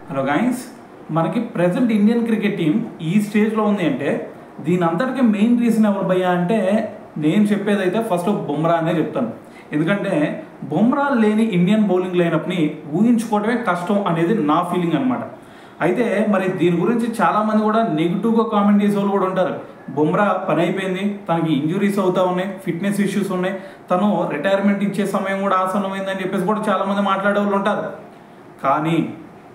Hello guys, మనకి present Indian cricket team ఈ స్టేజ్లో ఉంది అంటే దీని అంతటికీ మెయిన్ రీజన్ ఎవరు భయ్యా అంటే నేను చెప్పేదైతే ఫస్ట్ బుమ్రా అనే చెప్తాను. ఎందుకంటే బుమ్రా లేని ఇండియన్ బౌలింగ్ లైనప్ని ఊహించుకోవడమే కష్టం అనేది నా ఫీలింగ్ అనమాట. అయితే మరి దీని గురించి చాలామంది కూడా నెగిటివ్గా కామెంట్ చేసే వాళ్ళు కూడా ఉంటారు. బుమ్రా పని అయిపోయింది, తనకి ఇంజురీస్ అవుతా ఉన్నాయి, ఫిట్నెస్ ఇష్యూస్ ఉన్నాయి, తను రిటైర్మెంట్ ఇచ్చే సమయం కూడా ఆసన్నమైందని చెప్పేసి కూడా చాలామంది మాట్లాడే వాళ్ళు ఉంటారు. కానీ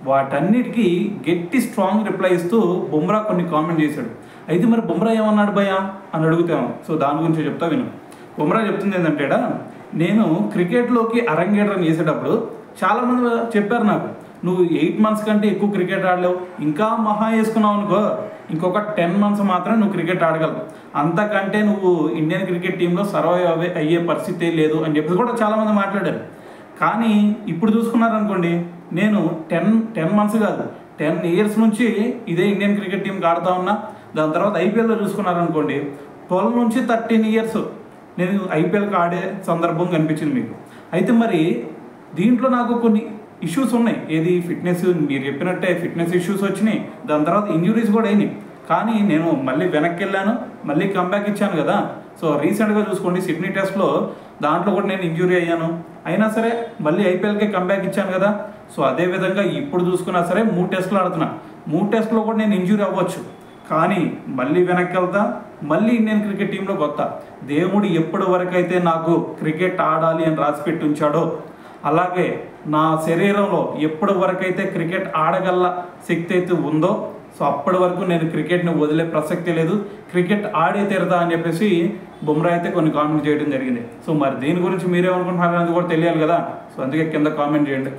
వాటన్నిటికీ గట్టి స్ట్రాంగ్ రిప్లై ఇస్తూ బుమ్రా కొన్ని కామెంట్ చేశాడు. అయితే మరి బుమ్రా ఏమన్నాడు భయ్యా అని అడుగుతాము. సో దాని గురించి చెప్తా విను. బుమ్రా చెప్తుంది ఏంటంటే, నేను క్రికెట్లోకి అరంగేట్రం చేసేటప్పుడు చాలామంది చెప్పారు నాకు, నువ్వు 8 months కంటే ఎక్కువ క్రికెట్ ఆడలేవు, ఇంకా మహా వేసుకున్నావు అనుకో ఇంకొక 10 months మాత్రమే నువ్వు క్రికెట్ ఆడగలవు, అంతకంటే నువ్వు ఇండియన్ క్రికెట్ టీంలో సర్వైవ్ అయ్యే పరిస్థితి లేదు అని చెప్పేసి కూడా చాలామంది మాట్లాడారు. కానీ ఇప్పుడు చూసుకున్నారనుకోండి, నేను 10 months కాదు 10 years నుంచి ఇదే ఇండియన్ క్రికెట్ టీంకి ఆడుతూ ఉన్నా. దాని తర్వాత ఐపీఎల్లో చూసుకున్నారనుకోండి 12 నుంచి 13 years నేను ఐపీఎల్కి ఆడే సందర్భం కనిపించింది మీకు. అయితే మరి దీంట్లో నాకు కొన్ని ఇష్యూస్ ఉన్నాయి. ఏది ఫిట్నెస్, మీరు చెప్పినట్టే ఫిట్నెస్ ఇష్యూస్ వచ్చినాయి, దాని తర్వాత ఇంజురీస్ కూడా అయినాయి. కానీ నేను మళ్ళీ వెనక్కి వెళ్ళాను, మళ్ళీ కంబ్యాక్ ఇచ్చాను కదా. సో రీసెంట్గా చూసుకోండి సిడ్నీ టెస్ట్లో దాంట్లో కూడా నేను ఇంజురీ అయ్యాను, అయినా సరే మళ్ళీ ఐపీఎల్కే కంబ్యాక్ ఇచ్చాను కదా. సో అదేవిధంగా ఇప్పుడు చూసుకున్నా సరే 3 టెస్టులు ఆడుతున్నా, 3 టెస్టులో కూడా నేను ఇంజురీ అవ్వచ్చు, కానీ మళ్ళీ వెనక్కి వెళ్తా, మళ్ళీ ఇండియన్ క్రికెట్ టీంలోకి వస్తా. దేవుడు ఎప్పటి వరకు అయితే నాకు క్రికెట్ ఆడాలి అని రాసి పెట్టి ఉంచాడో, అలాగే నా శరీరంలో ఎప్పటి వరకు అయితే క్రికెట్ ఆడగల శక్తి అయితే ఉందో, సో అప్పటి వరకు నేను క్రికెట్ని వదిలే ప్రసక్తి లేదు, క్రికెట్ ఆడే తీరదా అని చెప్పేసి బుమ్రా అయితే కొన్ని కామెంట్ చేయడం జరిగింది. సో మరి దీని గురించి మీరేమనుకుంటున్నారు అనేది కూడా తెలియాలి కదా. సో అందుకే కింద కామెంట్ చేయండి.